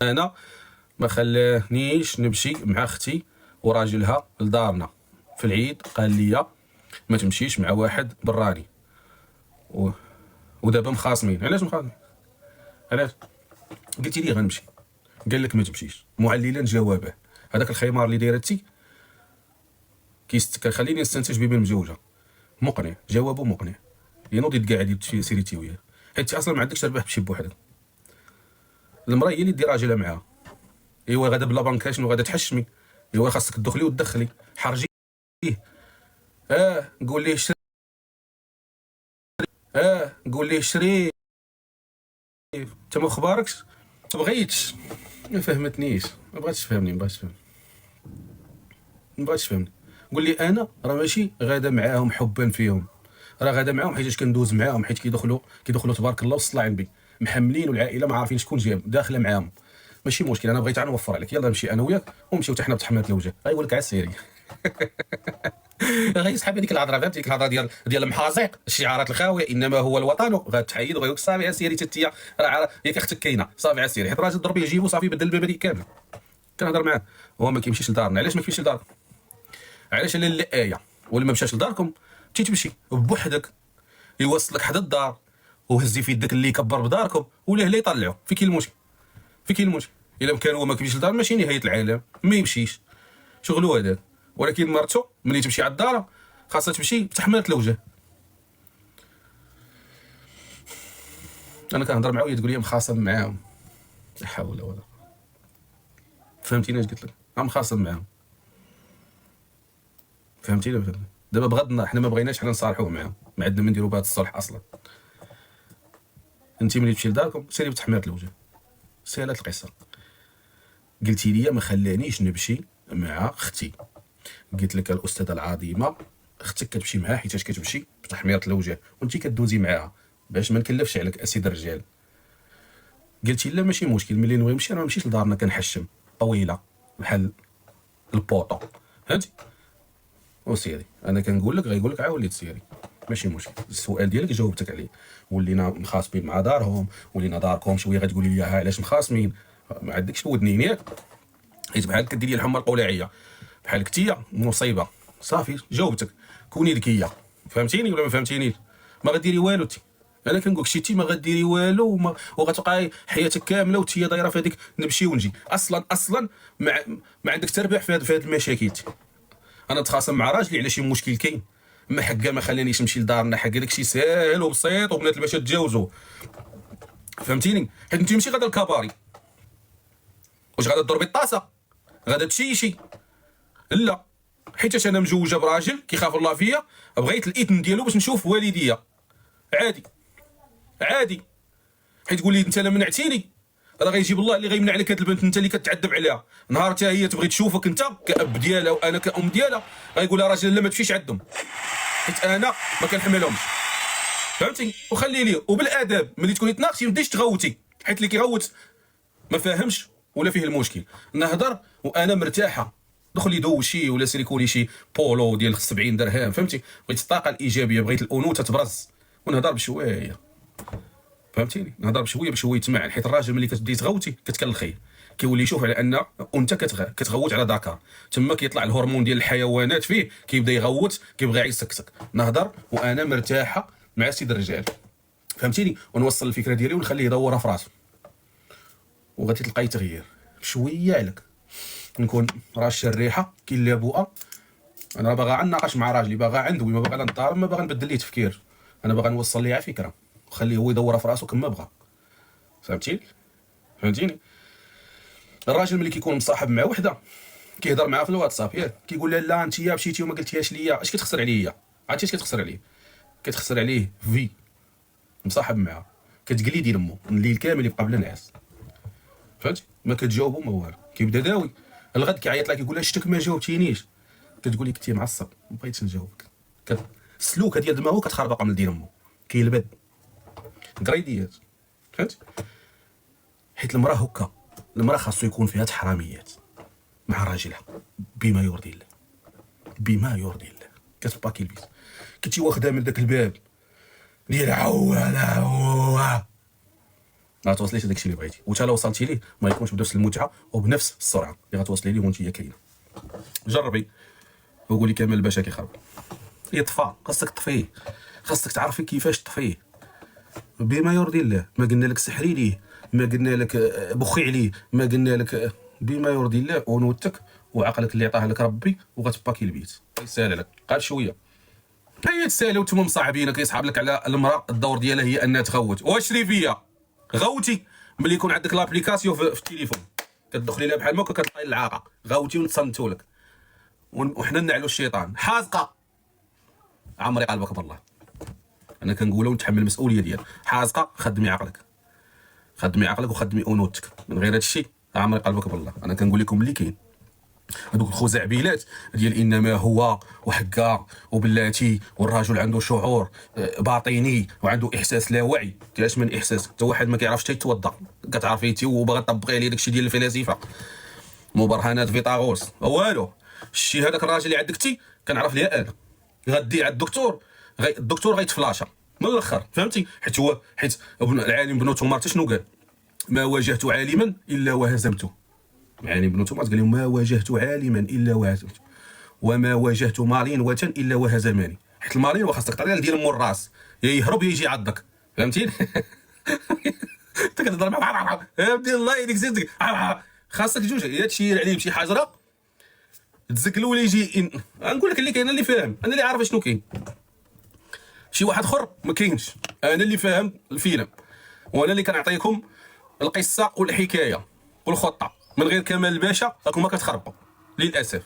انا ما خلانيش نمشي مع اختي وراجلها لدارنا في العيد. قال لي ما تمشيش مع واحد براني ودابا مخاصمين. علاش مخاصمين؟ علاش؟ قلتي لي غنمشي، قال لك ما تمشيش معللا جوابه. هذاك الخمار اللي دايرتي كيخليني نستنتج بما مزوجه. مقنع، جوابه مقنع، ينوض يتقاعد سيريتي وياه، حيت اصلا ما عندكش تربح بشي بوحدك. المراه هي اللي دير راجلها معاها. ايوا غادا بلا بنكه شنو غادا تحشمي؟ ايوا خاصك تدخلي وتدخلي، حرجيه. قول ليه شري، قول ليه شري. انت ما خباركش؟ ما بغيتش، ما فهمتنيش، ما بغاتش تفهمني، ما بغاتش تفهمني. قول لي انا راه ماشي غادا معاهم حبا فيهم، راه غادا معاهم حيت كندوز معاهم، حيت كيدخلوا تبارك الله وصل عندي محملين، والعائله ما عارفين شكون جاب داخله معاهم. ماشي مشكل، انا بغيت نوفر عليك. يلا نمشي انا وياك ونمشيو حتى حنا بتحمله الوجه. غايقول لك على السيري. غيسحب هذيك الهضره، فهمتي ديك الهضره ديال المحازق، الشعارات الخاويه، انما هو الوطن. غتحيد وغيقول لك صافي اسيري تتيا، راه ياك اختك كاينه، صافي اسيري. حيت الراجل ضرب يجيبو صافي بدل المبادئ كامله. كنهضر معاه هو ما كيمشيش لدارنا. علاش ما كيمشيش لدارنا؟ علاش لا ايه ولا ما مشاش لداركم تمشي بوحدك، يوصلك حدا الدار وهزي في يدك اللي يكبر بداركم ولا لا يطلعوا. في كاين المشكل؟ في كاين المشكل؟ الا كان هو ما كيمشيش لدار ماشي نهايه العالم، ما يمشيش شغلو هذاك. ولكن مرتو ملي تمشي على الدار خاصها تمشي بتحمله الوجه. انا كنهضر معاه وهي تقول لي مخاصم معاهم. لا حول ولا، فهمتيني اش قلت لك؟ مخاصم معاهم، فهمتيني؟ دابا بغض النظر حنا ما بغيناش حنا نصالحوه معاهم، ما عندنا ما نديروا بهذا الصلح اصلا. انت ملي تمشي لداركم سيري بتحمله الوجه، سهله القصه. قلتي لي ما خلانيش نمشي مع اختي، قلت لك الاستاذه العظيمه اختك كتمشي معها حيت كتمشي بتحميره الوجه وانت كدوزي معاها باش ما نكلفش عليك اسيد الرجال. قلتي لا ماشي مشكل، ملي نبغي نمشي انا ما نمشيش لدارنا كنحشم طويله بحال البوطو، فهمتي؟ وسيري انا كنقول لك غيقول لك عا وليت سيري، ماشي مشكل. السؤال ديالك جاوبتك عليه. ولينا مخاصمين مع دارهم، ولينا داركم شويه غتقولي لي علاش مخاصمين؟ ما عندكش ودنين ياك؟ حيت بحال كديري الحمى القولعيه بحال كتيه مصيبه. صافي جاوبتك، كوني ذكيه. فهمتيني ولا ما فهمتينيش؟ ما غديري والو تي. انا كنقول لك شتي ما غديري والو وغتبقى حياتك كامله وتي دايره في هذيك نمشي ونجي. اصلا ما عندك تربح في هذه المشاكل. انا نتخاصم مع راجلي على شي مشكل كاين، ما حقا ما خلانيش نمشي لدارنا، حقا داكشي ساهل وبسيط وبنات الباشا تجاوزوا. فهمتيني؟ حيت انت ماشي غادا الكباري واش غادا تضربي الطاسه، غادا تشيشي. لا، حيت انا مجوجه براجل كيخاف الله فيا، بغيت الاذن ديالو باش نشوف والديا. عادي عادي. حيت تقول لي انت لا منعتيني، راه غيجيب الله اللي غيمنع عليك هاد البنت انت اللي كتعذب عليها. نهار حتى هي تبغي تشوفك انت كاب ديالها وانا كأم ديالها غيقول لها راجل لا ما تمشيش عندهم حيت انا ما كنحملهمش. فهمتي؟ وخلي لي وبالاداب ملي تكوني تناقشي ما تبديش تغوتي، حيت اللي كيغوت ما فاهمش ولا فيه المشكل. نهضر وانا مرتاحه، دخلي دوشي ولا سيريكولي شي بولو ديال 70 درهم. فهمتي؟ بغيت الطاقه الايجابيه، بغيت الانوثه تبرز ونهضر بشويه. فهمتيني؟ نهضر بشويه بشويه تمعن، حيت الراجل ملي كتبدي تغوتي كتكلخيه، كيولي يشوف على ان انت كتغوت على ذكر، تما كيطلع الهرمون ديال الحيوانات فيه، كيبدا يغوت، كيبغي يسكتك. نهضر وانا مرتاحه مع سيد الرجال. فهمتيني؟ ونوصل الفكره ديالي ونخليه يدورها في راسه، وغادي تلقاي تغيير شويه عليك. نكون راش الريحه كاين اللي بوءه. انا باغا نناقش مع راجلي، باغا عندوي، ما باغا نضارب، ما باغا نبدل ليه تفكير. انا باغا نوصل ليه فكره وخليه هو يدورها في راسه كما بغى. فهمتيني؟ فهمتيني؟ الراجل ملي كيكون مصاحب مع وحده كيهضر معاها في الواتساب ياك، كيقول لها لا انت مشيتي وما قلتيهاش ليا، اش كتخسر عليا؟ عرفتي اش كتخسر عليه؟ كتخسر عليه في مصاحب معاها، كتقليدي لمو الليل كامل يبقى بلا نعاس. فهمتي؟ ما كتجاوبو ما والو، كيبدا داوي. الغد كيعيط لها كيقول لها شتك ما جاوبتينيش، كتقولي كنتي معصب ما بغيتش نجاوبك. السلوكه ديال دماغو كتخربق من دين امو، كيلبد قريديات. فهمتي؟ حيت المراه هكا، المراه خاصو يكون فيها تحراميات مع راجلها بما يرضي الله، بما يرضي الله. كتبقى كيلبس كنتي واخدها من داك الباب ديال عواله ما توصليش لداك الشيء اللي بغيتي، وتا لو وصلتي ليه ما يكونش بنفس المتعه وبنفس السرعه اللي غتوصلي ليه وانت كاينه. جربي وقولي كمال الباشا كيخرب يطفى، خاصك تطفيه، خاصك تعرفي كيفاش تطفيه بما يرضي الله. ما قلنا لك سحري ليه، ما قلنا لك بخي عليه، ما قلنا لك بما يرضي الله ونوتك وعقلك اللي عطاه لك ربي وغتباكي البيت. يسهل لك قال شويه هي تسالي وانتم مصاحبينك يسحب لك على المراه الدور ديالها هي انها تغوت. واش لي فيا غوتي ملي يكون عندك لابليكاسيون في التليفون كتدخلي لها بحال هكا كتلقاي العاقه غوتي ونتصنتوا لك وحنا نعلو الشيطان حازقه. عمري قلبك بالله انا كنقولها ونتحمل المسؤوليه ديال حازقه. خدمي عقلك، خدمي عقلك وخدمي انوثتك. من غير هذا الشيء عمري قلبك بالله انا كنقول لكم اللي كاين. هذوك الخزعبيلات ديال انما هو وحكا وبلاتي والرجل عنده شعور باطني وعنده احساس لا وعي. كاش من احساس؟ حتى واحد ما كيعرفش يتوضا كتعرفي انت وباغي تطبقي عليه داكشي ديال الفلاسفه مبرهنات فيثاغورس والو. شتي هذاك الراجل اللي عندك تي كنعرف ليها انا غدي على الدكتور الدكتور غيتفلاشا من الاخر فهمتي. حيت العالم بن توما شنو قال؟ ما واجهت عالما الا وهزمته. يعني ابن توما قال لهم ما واجهت عالما الا وهزمته وما واجهت مريض الا وهزمني. حيت المريض خاصك تعطيه ديال مور الراس يا يهرب يا يجي يعضك فهمتي. انت كتهضر مع عبد الله يديك زيدك خاصك جوج يا تشير عليه بشي حجره تزكل ولا يجي نقول لك اللي كاين اللي فاهم انا اللي عارف شنو كاين. شي واحد اخر ما كاينش. انا اللي فاهم الفيلم وانا اللي كنعطيكم القصه والحكايه والخطه. من غير كمال الباشا راكم ما كتخربوا للاسف.